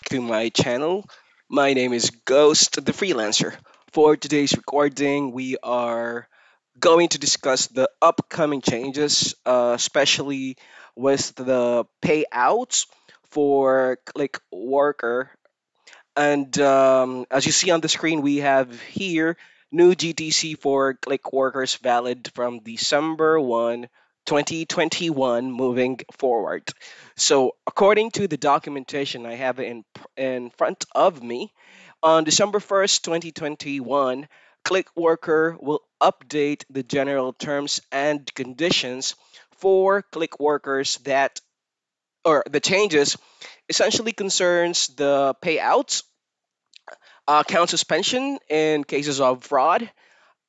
to my channel. My name is Ghost the Freelancer. For today's recording, we are going to discuss the upcoming changes, especially with the payouts for Clickworker. And as you see on the screen, we have here new GTC for Clickworkers valid from December 1, 2021, moving forward. So, according to the documentation I have in front of me, on December 1st, 2021, Clickworker will update the general terms and conditions for Clickworkers that, or the changes essentially concerns the payouts, account suspension in cases of fraud,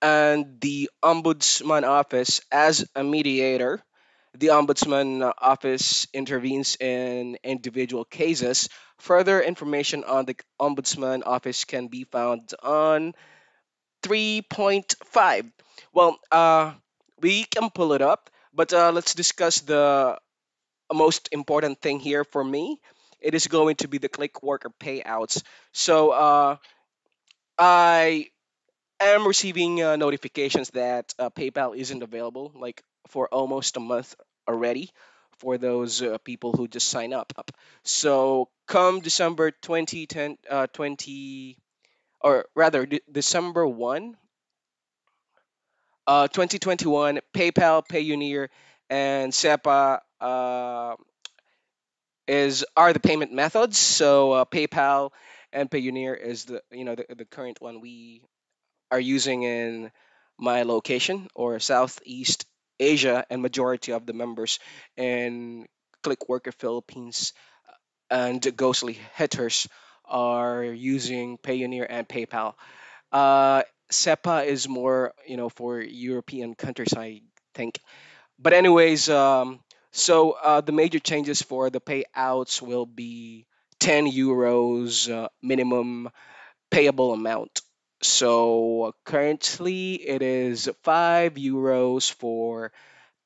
and the Ombudsman Office as a mediator. The Ombudsman Office intervenes in individual cases. Further information on the Ombudsman Office can be found on 3.5. Well, we can pull it up, but let's discuss the most important thing here for me. It is going to be the click worker payouts. So I am receiving notifications that PayPal isn't available, like for almost a month already, for those people who just sign up. So come December 2010, 20, or rather December 1, 2021, PayPal, Payoneer, and SEPA is are the payment methods. So PayPal and Payoneer is the current one we are using in my location or Southeast Asia, and majority of the members in Clickworker Philippines and Ghostly Hitters are using Payoneer and PayPal. Uh, SEPA is more, for European countries, I think. But anyways, the major changes for the payouts will be 10 euros minimum payable amount. So currently it is 5 euros for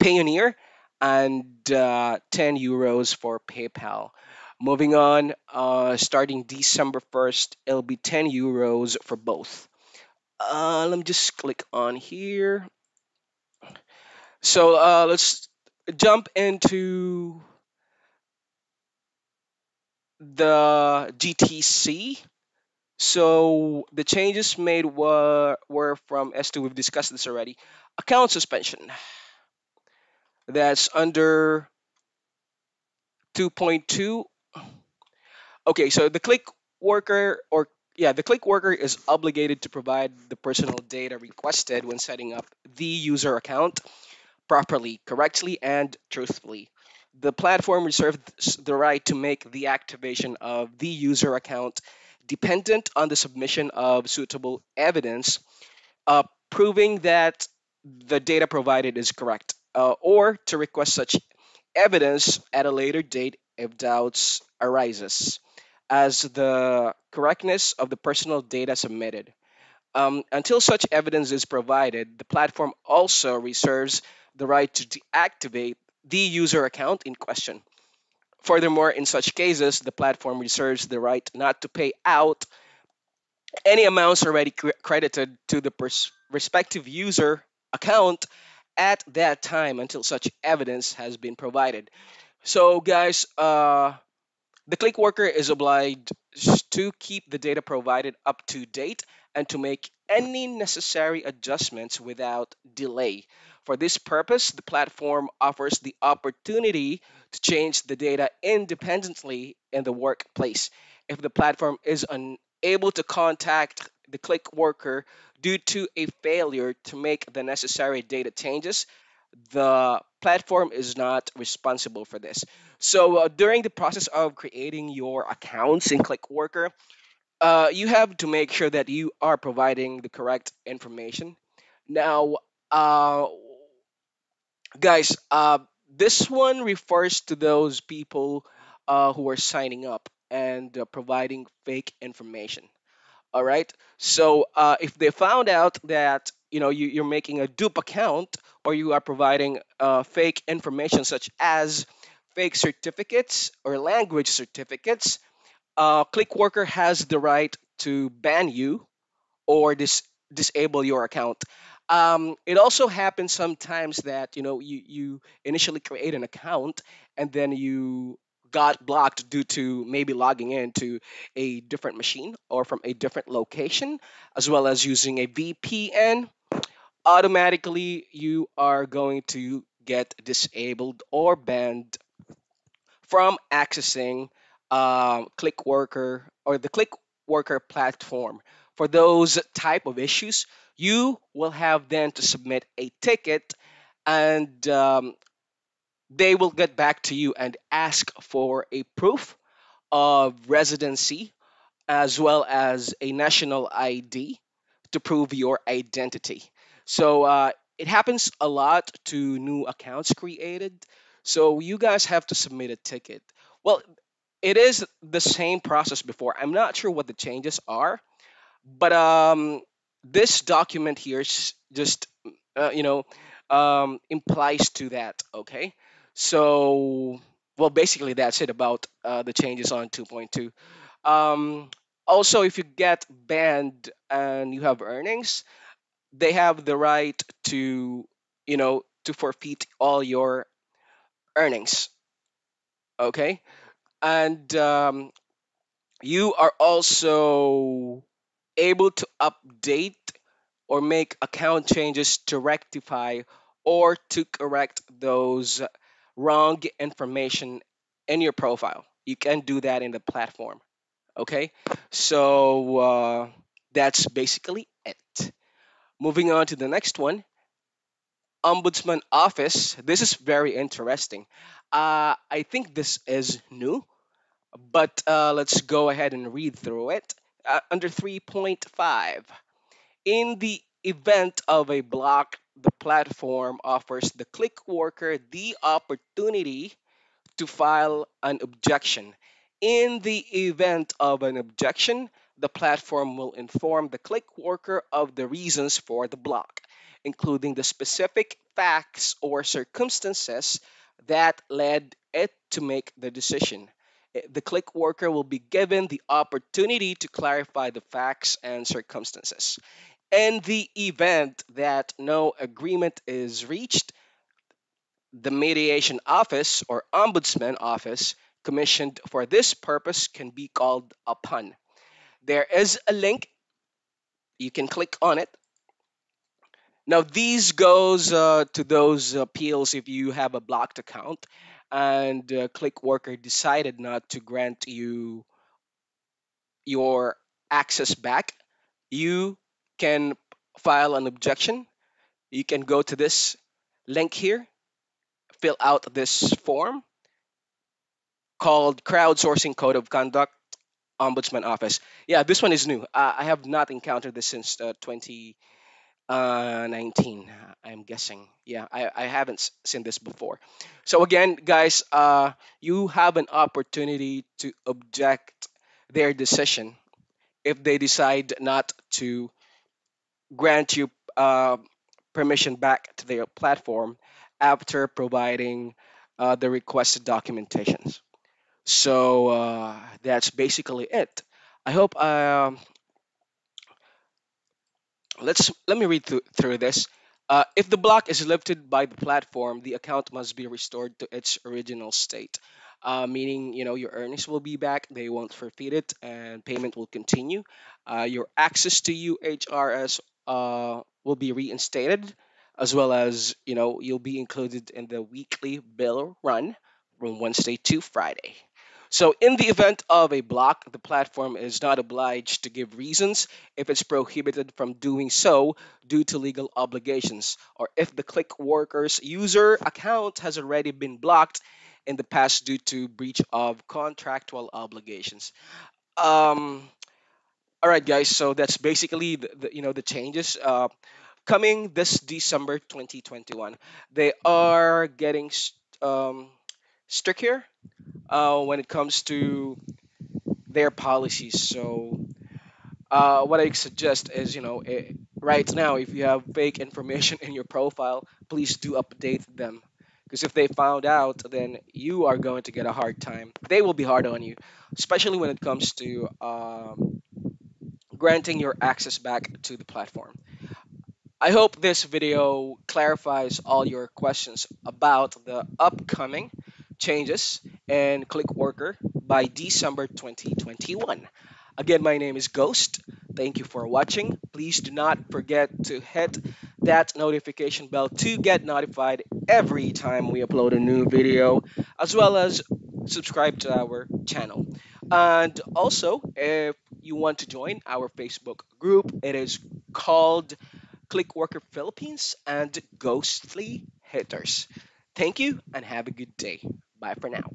Payoneer and 10 euros for PayPal. Moving on, starting December 1st, it'll be 10 euros for both. Let me just click on here. So let's jump into the GTC. So the changes made were from S2. We've discussed this already. Account suspension. That's under 2.2. Okay, so the click worker or yeah, the click worker is obligated to provide the personal data requested when setting up the user account properly, correctly, and truthfully. The platform reserves the right to make the activation of the user account dependent on the submission of suitable evidence proving that the data provided is correct, or to request such evidence at a later date if doubts arises as the correctness of the personal data submitted. Until such evidence is provided, the platform also reserves the right to deactivate the user account in question. Furthermore, in such cases, the platform reserves the right not to pay out any amounts already credited to the respective user account at that time until such evidence has been provided. So, guys, the click worker is obliged to keep the data provided up to date and to make any necessary adjustments without delay. For this purpose, the platform offers the opportunity to change the data independently in the workplace. If the platform is unable to contact the click worker due to a failure to make the necessary data changes, the platform is not responsible for this. So during the process of creating your accounts in Clickworker, you have to make sure that you are providing the correct information. Now, uh, guys, this one refers to those people who are signing up and providing fake information. All right. So if they found out that you're making a dupe account or you are providing fake information such as fake certificates or language certificates, Clickworker has the right to ban you or disable your account. It also happens sometimes that you initially create an account and then you got blocked due to maybe logging in to a different machine or from a different location, as well as using a VPN. Automatically, you are going to get disabled or banned from accessing Clickworker or the Clickworker platform. For those type of issues, you will have then to submit a ticket, and they will get back to you and ask for a proof of residency as well as a national ID to prove your identity. So it happens a lot to new accounts created. So you guys have to submit a ticket. Well, it is the same process before. I'm not sure what the changes are, but this document here just implies to that. Okay, so well, basically that's it about the changes on 2.2. Um, Also, if you get banned and you have earnings, they have the right to forfeit all your earnings. Okay, and you are also able to update or make account changes to rectify or to correct those wrong information in your profile. You can do that in the platform. Okay, so that's basically it. Moving on to the next one, Ombudsman Office. This is very interesting. I think this is new, but let's go ahead and read through it. Under 3.5, in the event of a block, the platform offers the click worker the opportunity to file an objection. In the event of an objection, the platform will inform the click worker of the reasons for the block, including the specific facts or circumstances that led it to make the decision. The click worker will be given the opportunity to clarify the facts and circumstances. In the event that no agreement is reached, the mediation office or ombudsman office commissioned for this purpose can be called upon. There is a link, you can click on it. Now these goes to those appeals if you have a blocked account and Clickworker decided not to grant you your access back. You can file an objection. You can go to this link here, fill out this form called Crowdsourcing Code of Conduct, Ombudsman Office. Yeah, this one is new. I have not encountered this since 2019. I'm guessing. Yeah, I haven't seen this before. So again, guys, you have an opportunity to object their decision if they decide not to grant you permission back to their platform after providing the requested documentations. So that's basically it. I hope let me read through this. If the block is lifted by the platform, the account must be restored to its original state, meaning your earnings will be back, they won't forfeit it, and payment will continue. Your access to UHRS will be reinstated, as well as you'll be included in the weekly bill run from Wednesday to Friday. So, in the event of a block, the platform is not obliged to give reasons if it's prohibited from doing so due to legal obligations, or if the click worker's user account has already been blocked in the past due to breach of contractual obligations. Um, all right, guys. So that's basically the changes coming this December 2021. They are getting stricter when it comes to their policies. So what I suggest is, right now, if you have fake information in your profile, please do update them Because if they found out, then you are going to get a hard time. They will be hard on you, especially when it comes to granting your access back to the platform. I hope this video clarifies all your questions about the upcoming changes in Clickworker by December 2021. Again, my name is Ghost. Thank you for watching. Please do not forget to hit that notification bell to get notified every time we upload a new video, as well as subscribe to our channel. And also, if you want to join our Facebook group, it is called Clickworker Philippines, and Ghostly Hitters. Thank you and have a good day. Bye for now.